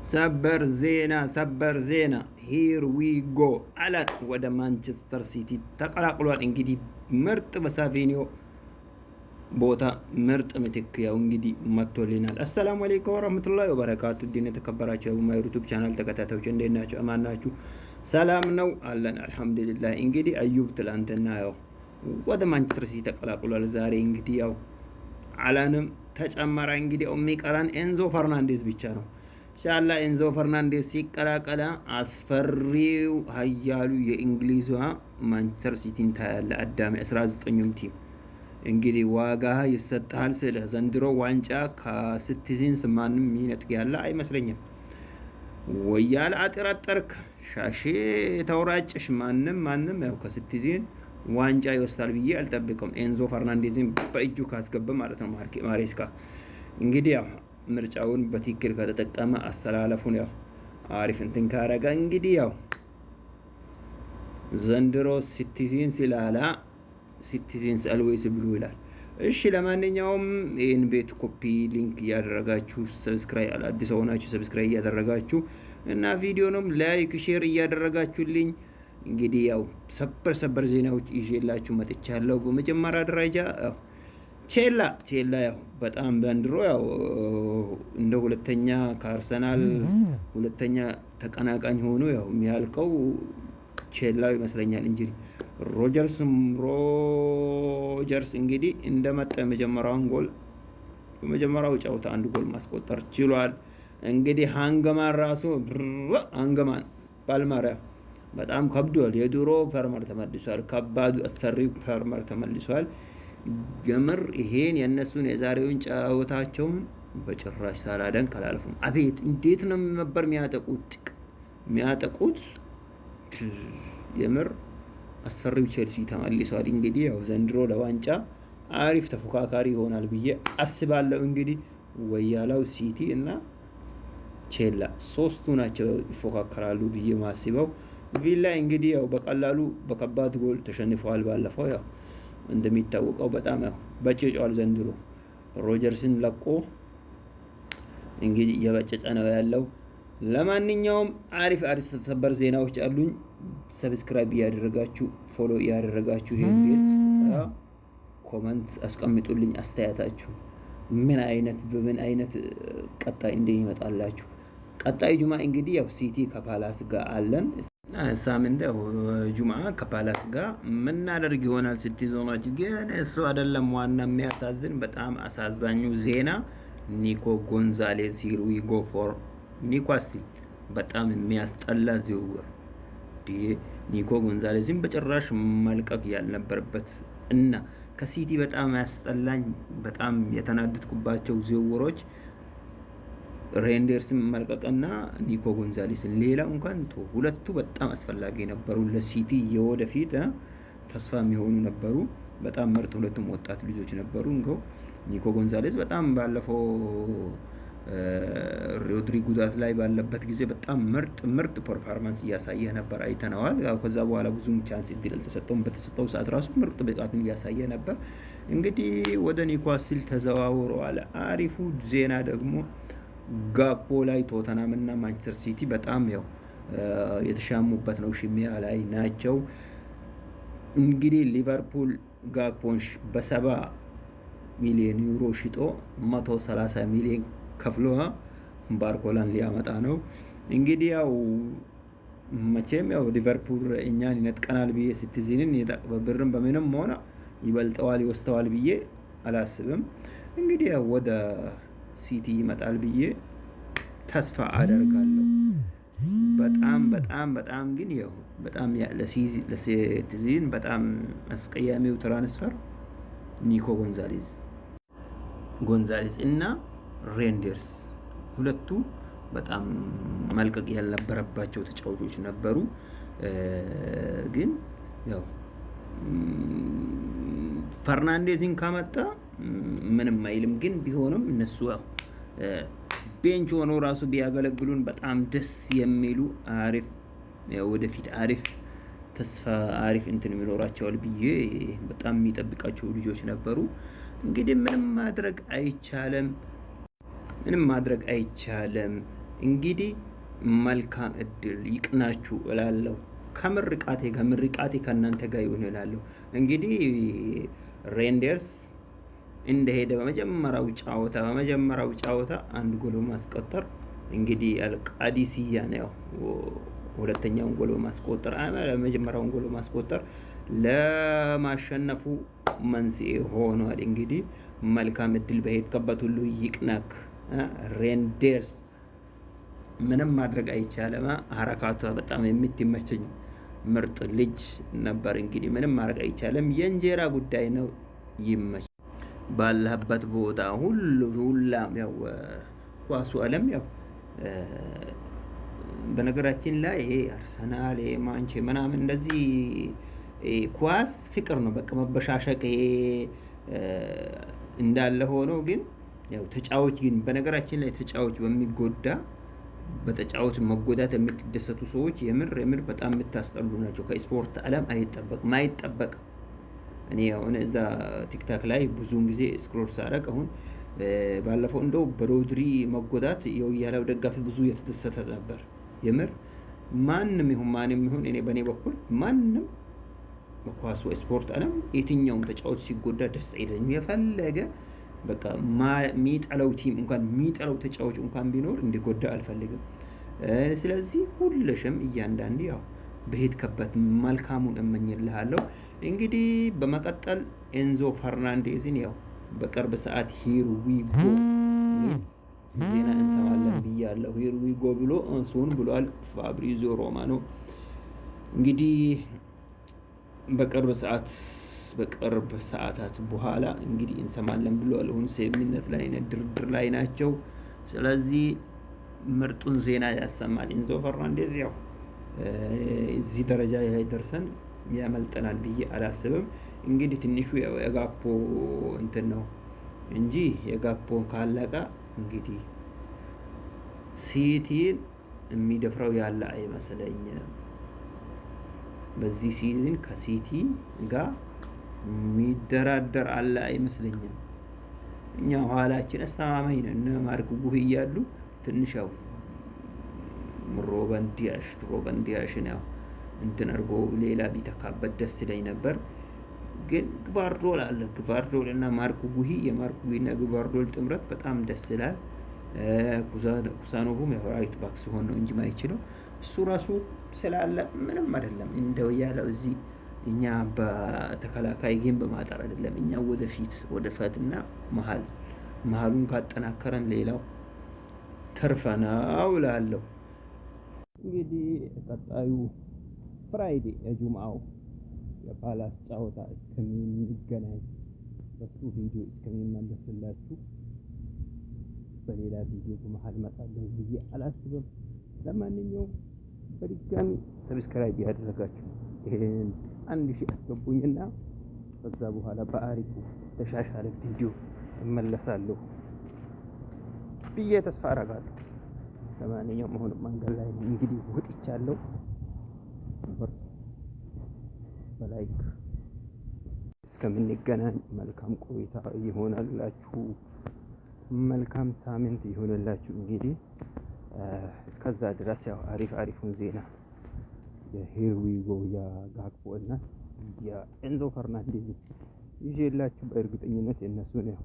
ሰበር ዜና ሂር ዊ ጎ አላት ወደ ማንቸስተር ሲቲ ተቀላቅሏል። እንግዲህ ምርጥ በሳቪኒዮ ቦታ ምርጥ ምትክ ያው እንግዲህ መጥቶልናል። አሰላሙ አለይኩም ወራህመቱላሂ ወበረካቱ። ዲን የተከበራችሁ የማይ ዩቲዩብ ቻናል ተከታታዮች እንዴት ናችሁ? አማን ናችሁ? ሰላም ነው አለን አልሐምዱሊላህ። እንግዲህ አዩብ ትላንትና ያው ወደ ማንቸስተር ሲቲ ተቀላቅሏል። ዛሬ እንግዲህ ያው አላንም ተጨመረ። እንግዲህ የሚቀረን ኤንዞ ፈርናንዴዝ ብቻ ነው። ኢንሻአላህ ኤንዞ ፈርናንዴዝ ሲቀላቀላ አስፈሪው ሀያሉ የእንግሊዟ ማንቸስተር ሲቲን ታያለ። አዳሚ 19ኙም ቲም እንግዲህ ዋጋ ይሰጣል። ስለ ዘንድሮ ዋንጫ ከሲቲዝንስ ማንም የሚነጥቅ ያለ አይመስለኝም። ወያለ አጥራጠርክ ሻሼ ተውራጭሽ ማንም ያው ከሲቲዝን ዋንጫ ይወስዳል ብዬ አልጠብቅም። ኤንዞ ፈርናንዴዝን በእጁ ካስገባ ማለት ነው ማሬስካ እንግዲህ ያው ምርጫውን በትክክል ከተጠቀመ አስተላለፉን ያው አሪፍ እንትን ካረጋ እንግዲህ ያው ዘንድሮ ሲቲዝን ሲላላ ሲቲዝንስ አልዌይስ ብሉ ይላል። እሺ ለማንኛውም ይህን ቤት ኮፒ ሊንክ እያደረጋችሁ ሰብስክራይብ አዲስ ሆናችሁ ሰብስክራይብ እያደረጋችሁ እና ቪዲዮንም ላይክ ሼር እያደረጋችሁልኝ እንግዲህ ያው ሰበር ዜናዎች ይዤላችሁ መጥቻለሁ። በመጀመሪያ ደረጃ ያው ቼላ ያው በጣም ዘንድሮ ያው እንደ ሁለተኛ ከአርሰናል ሁለተኛ ተቀናቃኝ ሆኖ ያው የሚያልቀው ቼላው ይመስለኛል እንጂ ሮጀርስ እንግዲህ እንደመጣ የመጀመሪያውን ጎል በመጀመሪያው ጨዋታ አንድ ጎል ማስቆጠር ችሏል። እንግዲህ ሃንገማን ባልማሪያ በጣም ከብዷል። የድሮ ፐርመር ተመልሷል። ከባዱ አስፈሪው ፐርመር ተመልሷል። ገምር ይሄን የነሱን የዛሬውን ጨዋታቸውን በጭራሽ ሳላደንቅ አላልፉም። አቤት እንዴት ነው ነበር የሚያጠቁት የምር አሰሪው ቼልሲ ተመልሷል። እንግዲህ ያው ዘንድሮ ለዋንጫ አሪፍ ተፎካካሪ ይሆናል ብዬ አስባለሁ። እንግዲህ ወያላው ሲቲ እና ቼላ ሶስቱ ናቸው ይፎካከራሉ ብዬ ማስበው። ቪላ እንግዲህ ያው በቀላሉ በከባድ ጎል ተሸንፈዋል። ባለፈው ያው እንደሚታወቀው በጣም ያው በጭጫል ዘንድሮ ሮጀርስን ለቆ እንግዲህ እየበጨጨ ነው ያለው። ለማንኛውም አሪፍ ሰበር ዜናዎች አሉኝ። ሰብስክራይብ እያደረጋችሁ ፎሎ እያደረጋችሁ ይሄን ቤት ኮሜንት አስቀምጡልኝ አስተያየታችሁ በምን አይነት ቀጣይ እንደሚመጣላችሁ። ቀጣይ ጁማ እንግዲህ ያው ሲቲ ከፓላስ ጋር አለን። ሳምንት ጁማ ከፓላስ ጋር ምናደርግ ይሆናል። ሲቲዞኖች ግን እሱ አይደለም ዋና የሚያሳዝን በጣም አሳዛኙ ዜና ኒኮ ጎንዛሌዝ ሂር ዊ ጎ ፎር ኒውካስል በጣም የሚያስጠላ ዝውውር። ኒኮ ጎንዛሌዝን በጭራሽ መልቀቅ ያልነበረበት እና ከሲቲ በጣም ያስጠላኝ በጣም የተናደድኩባቸው ዝውውሮች ሬንደርስን መልቀቅና ኒኮ ጎንዛሌስን። ሌላ እንኳን ሁለቱ በጣም አስፈላጊ ነበሩ ለሲቲ የወደፊት ተስፋ የሚሆኑ ነበሩ። በጣም ምርጥ ሁለቱም ወጣት ልጆች ነበሩ። ኒኮ ጎንዛሌስ በጣም ባለፈው ሮድሪ ጉዳት ላይ ባለበት ጊዜ በጣም ምርጥ ፐርፎርማንስ እያሳየ ነበር፣ አይተነዋል። ያው ከዛ በኋላ ብዙም ቻንስ እድል አልተሰጠውም። በተሰጠው ሰዓት ራሱ ምርጥ ብቃቱን እያሳየ ነበር። እንግዲህ ወደ ኒውካስል ተዘዋውረዋል። አሪፉ ዜና ደግሞ ጋክፖ ላይ ቶተናም እና ማንቸስተር ሲቲ በጣም ያው የተሻሙበት ነው፣ ሽሚያ ላይ ናቸው። እንግዲህ ሊቨርፑል ጋክፖን በ70 ሚሊዮን ዩሮ ሽጦ 130 ሚሊዮን ከፍሎ ባርኮላን ሊያመጣ ነው። እንግዲህ ያው መቼም ያው ሊቨርፑል እኛን ይነጥቀናል ብዬ ሲቲዝንን በብርም በምንም ሆነ ይበልጠዋል ይወስተዋል ብዬ አላስብም። እንግዲህ ያው ወደ ሲቲ ይመጣል ብዬ ተስፋ አደርጋለሁ። በጣም ግን ያው በጣም ለሲቲዝን በጣም አስቀያሚው ትራንስፈር ኒኮ ጎንዛሌዝ እና ሬንደርስ ሁለቱ በጣም መልቀቅ ያልነበረባቸው ተጫዋቾች ነበሩ። ግን ያው ፈርናንዴዝን ካመጣ ምንም አይልም። ግን ቢሆንም እነሱ ቤንች ሆኖ ራሱ ቢያገለግሉን በጣም ደስ የሚሉ አሪፍ ወደፊት አሪፍ ተስፋ አሪፍ እንትን የሚኖራቸዋል ብዬ በጣም የሚጠብቃቸው ልጆች ነበሩ። እንግዲህ ምንም ማድረግ አይቻልም። እንግዲህ መልካም እድል ይቅናችሁ እላለሁ። ከምርቃቴ ከእናንተ ጋር ይሁን እላለሁ። እንግዲህ ሬንደርስ እንደሄደ በመጀመሪያው ጨዋታ አንድ ጎል ማስቆጠር እንግዲህ አልቃዲሲያ ነው ሁለተኛውን ጎል ማስቆጠር መጀመሪያውን ጎል ማስቆጠር ለማሸነፉ መንስኤ ሆኗል። እንግዲህ መልካም እድል በሄድክበት ሁሉ ይቅናክ። ሬንደርስ ምንም ማድረግ አይቻልም። ሀረካቷ በጣም የምትመቸኝ ምርጥ ልጅ ነበር። እንግዲህ ምንም ማድረግ አይቻልም። የእንጀራ ጉዳይ ነው። ይመች ባለህበት ቦታ ሁላም ያው ኳሱ ዓለም ያው በነገራችን ላይ ይሄ አርሰናል ማንቼ ምናምን እንደዚህ ኳስ ፍቅር ነው። በቃ መበሻሸቅ ይሄ እንዳለ ሆኖ ግን ያው ተጫዋች ግን በነገራችን ላይ ተጫዋች በተጫዋች መጎዳት የምትደሰቱ ሰዎች የምር በጣም የምታስጠሉ ናቸው። ከስፖርት ዓለም አይጠበቅ። እኔ አሁን እዛ ቲክታክ ላይ ብዙውን ጊዜ ስክሮል ሳደርግ አሁን ባለፈው እንደው በሮድሪ መጎዳት የወያላው ደጋፊ ብዙ የተደሰተ ነበር። የምር ማንም ይሁን እኔ በእኔ በኩል ማንም በኳስ ስፖርት ዓለም የትኛውም ተጫዋች ሲጎዳ ደስ አይለኝም። የፈለገ በቃ የሚጠላው ቲም እንኳን የሚጠላው ተጫዋች እንኳን ቢኖር እንዲጎዳ አልፈልግም። ስለዚህ ሁልሽም እያንዳንዱ ያው በሄድክበት መልካሙን እመኝልሃለሁ። እንግዲህ በመቀጠል ኤንዞ ፈርናንዴዝን ያው በቅርብ ሰዓት ሂር ዊ ጎ ዜና እንሰማለን ብያለሁ። ሂር ዊ ጎ ብሎ እሱን ብሏል ፋብሪዚዮ ሮማኖ። እንግዲህ በቅርብ ሰዓታት በኋላ እንግዲህ እንሰማለን ብሏል። አሁን ስምምነት ላይ ድርድር ላይ ናቸው። ስለዚህ ምርጡን ዜና ያሰማል ኤንዞ ፈርናንዴዝ። ያው እዚህ ደረጃ ላይ ደርሰን ያመልጠናል ብዬ አላስብም። እንግዲህ ትንሹ የጋፖ እንትን ነው እንጂ የጋፖን ካለቀ እንግዲህ ሲቲን የሚደፍረው ያለ አይመስለኝም። በዚህ ሲዝን ከሲቲ ጋር የሚደራደር አለ አይመስለኝም። እኛ ኋላችን አስተማማኝ ነው። እነ ማርክ ጉሂ እያሉ ትንሽ ያው ሮበን ዲያሽን ያው እንትን አድርጎ ሌላ ቢተካበት ደስ ይለኝ ነበር። ግን ግቫርዶል አለ። ግቫርዶል እና ማርክ ጉሂ የማርክ ጉሂ እና ግቫርዶል ጥምረት በጣም ደስ ይላል። ኩሳኖቭም ያው ራይት ባክ ሲሆን ነው እንጂ ማይችለው እሱ ራሱ ስላለ ምንም አይደለም። እንደው ያለው እዚህ እኛ በተከላካይ ግን በማጣር አይደለም። እኛ ወደፊትና መሀሉን ካጠናከረን ሌላው ተርፈናው እላለሁ። እንግዲህ ቀጣዩ ፍራይዴ የጁምአው የፓላስ ጨዋታ እስከሚገናኝ በሱ ቪዲዮ እስከሚመለስላችሁ በሌላ ቪዲዮ በመሀል እመጣለሁ ብዬ አላስብም። ለማንኛውም በድጋሚ ሰብስክራይብ ያደረጋችሁ ይሄን 1000 አስገቡኝና ከዛ በኋላ በአሪፉ ተሻሻለ ቪዲዮ እመለሳለሁ ብዬ ተስፋ አደርጋለሁ። ለማንኛውም አሁን መንገድ ላይ እንግዲህ ወጥቻለሁ። በላይክ እስከምንገናኝ መልካም ቆይታ ይሆናላችሁ። መልካም ሳምንት ይሆንላችሁ። እንግዲህ እስከዛ ድረስ ያው አሪፉን ዜና የሂር ዊ ጎ የጋክፖ እና የኤንዞ ፈርናንዴዝ ይዤላችሁ በእርግጠኝነት የነሱን ያው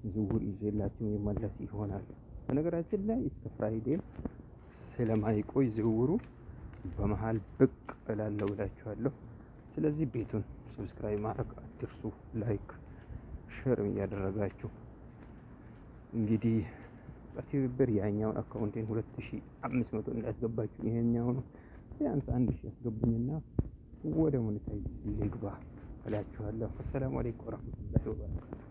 ዝውውር ይዤላችሁ የመለስ ይሆናል። በነገራችን ላይ እስከ ፍራይዴ ስለማይቆይ ዝውውሩ በመሃል ብቅ እላለሁ እላችኋለሁ። ስለዚህ ቤቱን ሰብስክራይብ ማድረግ አትርሱ። ላይክ ሼር እያደረጋችሁ እንግዲህ በትብብር ያኛውን አካውንቴን 2500 እንዳስገባችሁ ይሄኛውን ቢያንስ 1000 ያስገቡኝና ወደ ሞኔታይዝ ልግባ እላችኋለሁ። አሰላሙ አለይኩም ወራህመቱላሂ ወበረካቱ።